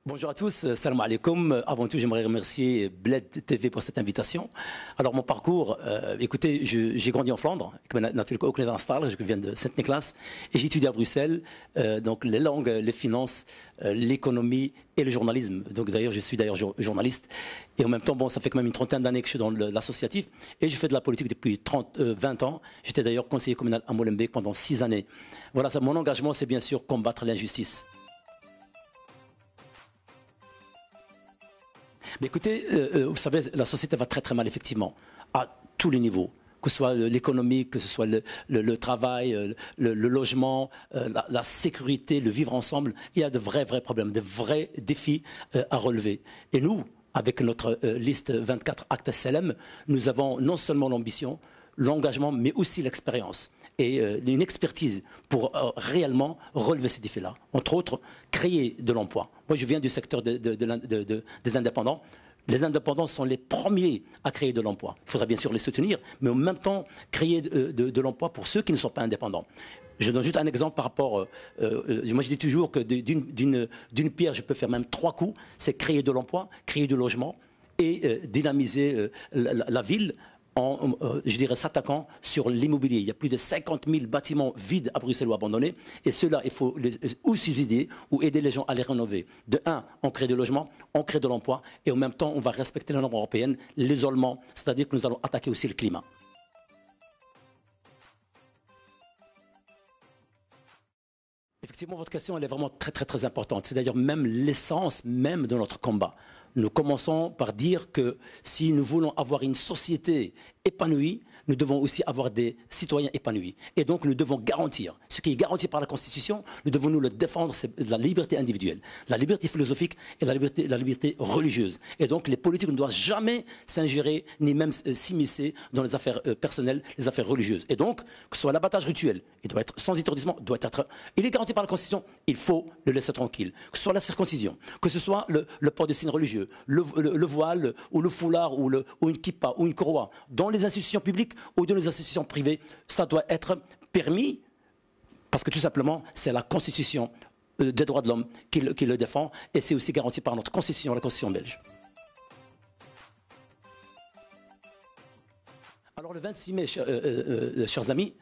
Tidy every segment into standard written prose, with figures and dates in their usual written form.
Bonjour à tous, salam alaikum. Avant tout, j'aimerais remercier Bled TV pour cette invitation. Alors, mon parcours, écoutez, j'ai grandi en Flandre, je viens de Saint-Nicolas, et j'ai étudié à Bruxelles, donc les langues, les finances, l'économie et le journalisme. Donc, d'ailleurs, je suis journaliste. Et en même temps, bon, ça fait quand même une trentaine d'années que je suis dans l'associatif, et je fais de la politique depuis 20 ans. J'étais d'ailleurs conseiller communal à Molenbeek pendant 6 années. Voilà, mon engagement, c'est bien sûr combattre l'injustice. Mais écoutez, vous savez, la société va très très mal, effectivement, à tous les niveaux, que ce soit l'économique, que ce soit le travail, le logement, la sécurité, le vivre ensemble. Il y a de vrais problèmes, de vrais défis à relever. Et nous, avec notre liste 24 Actes SLM, nous avons non seulement l'ambition, l'engagement, mais aussi l'expérience et une expertise pour réellement relever ces défis-là. Entre autres, créer de l'emploi. Moi, je viens du secteur des indépendants. Les indépendants sont les premiers à créer de l'emploi. Il faudra bien sûr les soutenir, mais en même temps, créer de l'emploi pour ceux qui ne sont pas indépendants. Je donne juste un exemple par rapport... moi, je dis toujours que d'une pierre, je peux faire même 3 coups. C'est créer de l'emploi, créer du logement et dynamiser la ville je dirais, s'attaquant sur l'immobilier. Il y a plus de 50 000 bâtiments vides à Bruxelles ou abandonnés. Et ceux-là, il faut ou subsidier ou aider les gens à les rénover. De un, on crée du logement, on crée de l'emploi. Et en même temps, on va respecter les normes européennes, l'isolement. C'est-à-dire que nous allons attaquer aussi le climat. Effectivement, votre question, elle est vraiment très importante. C'est d'ailleurs même l'essence même de notre combat. Nous commençons par dire que si nous voulons avoir une société épanouie, nous devons aussi avoir des citoyens épanouis. Et donc, nous devons garantir, ce qui est garanti par la Constitution, nous devons nous le défendre, c'est la liberté individuelle, la liberté philosophique et la liberté religieuse. Et donc, les politiques ne doivent jamais s'ingérer, ni même s'immiscer dans les affaires personnelles, les affaires religieuses. Et donc, que ce soit l'abattage rituel, il doit être sans étourdissement, il est garanti par la Constitution, il faut le laisser tranquille. Que ce soit la circoncision, que ce soit le port de signes religieux, le voile, ou le foulard, ou une kippa, ou une croix, dans les institutions publiques ou dans les institutions privées, ça doit être permis, parce que tout simplement, c'est la Constitution des droits de l'homme qui le défend, et c'est aussi garanti par notre Constitution, la Constitution belge. Alors le 26 mai, chers amis,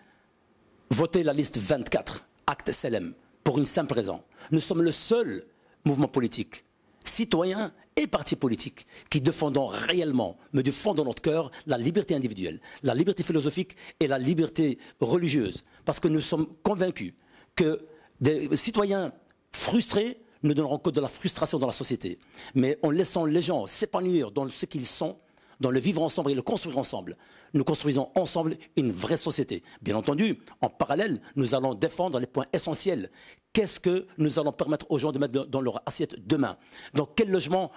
votez la liste 24, Actes SLM, pour une simple raison. Nous sommes le seul mouvement politique, citoyen et partis politiques qui défendons réellement, mais du fond de notre cœur, la liberté individuelle, la liberté philosophique et la liberté religieuse. Parce que nous sommes convaincus que des citoyens frustrés ne donneront que de la frustration dans la société. Mais en laissant les gens s'épanouir dans ce qu'ils sont, dans le vivre ensemble et le construire ensemble, nous construisons ensemble une vraie société. Bien entendu, en parallèle, nous allons défendre les points essentiels. Qu'est-ce que nous allons permettre aux gens de mettre dans leur assiette demain? Dans quel logement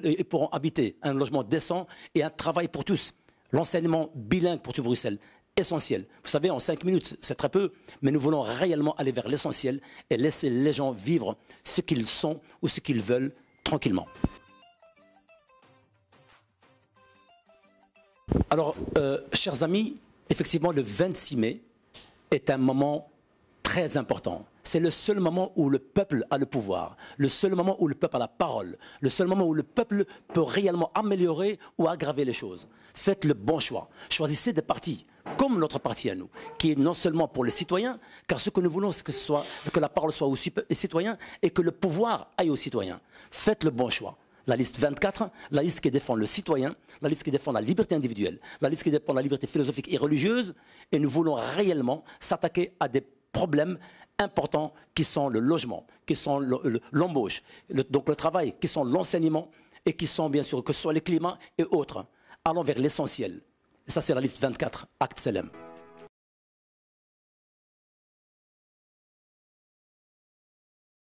ils pourront habiter? Un logement décent et un travail pour tous. L'enseignement bilingue pour tout Bruxelles, essentiel. Vous savez, en 5 minutes, c'est très peu, mais nous voulons réellement aller vers l'essentiel et laisser les gens vivre ce qu'ils sont ou ce qu'ils veulent tranquillement. Alors, chers amis, effectivement, le 26 mai est un moment très important. C'est le seul moment où le peuple a le pouvoir, le seul moment où le peuple a la parole, le seul moment où le peuple peut réellement améliorer ou aggraver les choses. Faites le bon choix. Choisissez des partis, comme notre parti à nous, qui est non seulement pour les citoyens, car ce que nous voulons, c'est que la parole soit aux citoyens et que le pouvoir aille aux citoyens. Faites le bon choix. La liste 24, la liste qui défend le citoyen, la liste qui défend la liberté individuelle, la liste qui défend la liberté philosophique et religieuse, et nous voulons réellement s'attaquer à des problèmes importants qui sont le logement, qui sont l'embauche, donc le travail, qui sont l'enseignement, et qui sont bien sûr que ce soit le climat et autres. Allons vers l'essentiel. Et ça, c'est la liste 24, Actes SLM.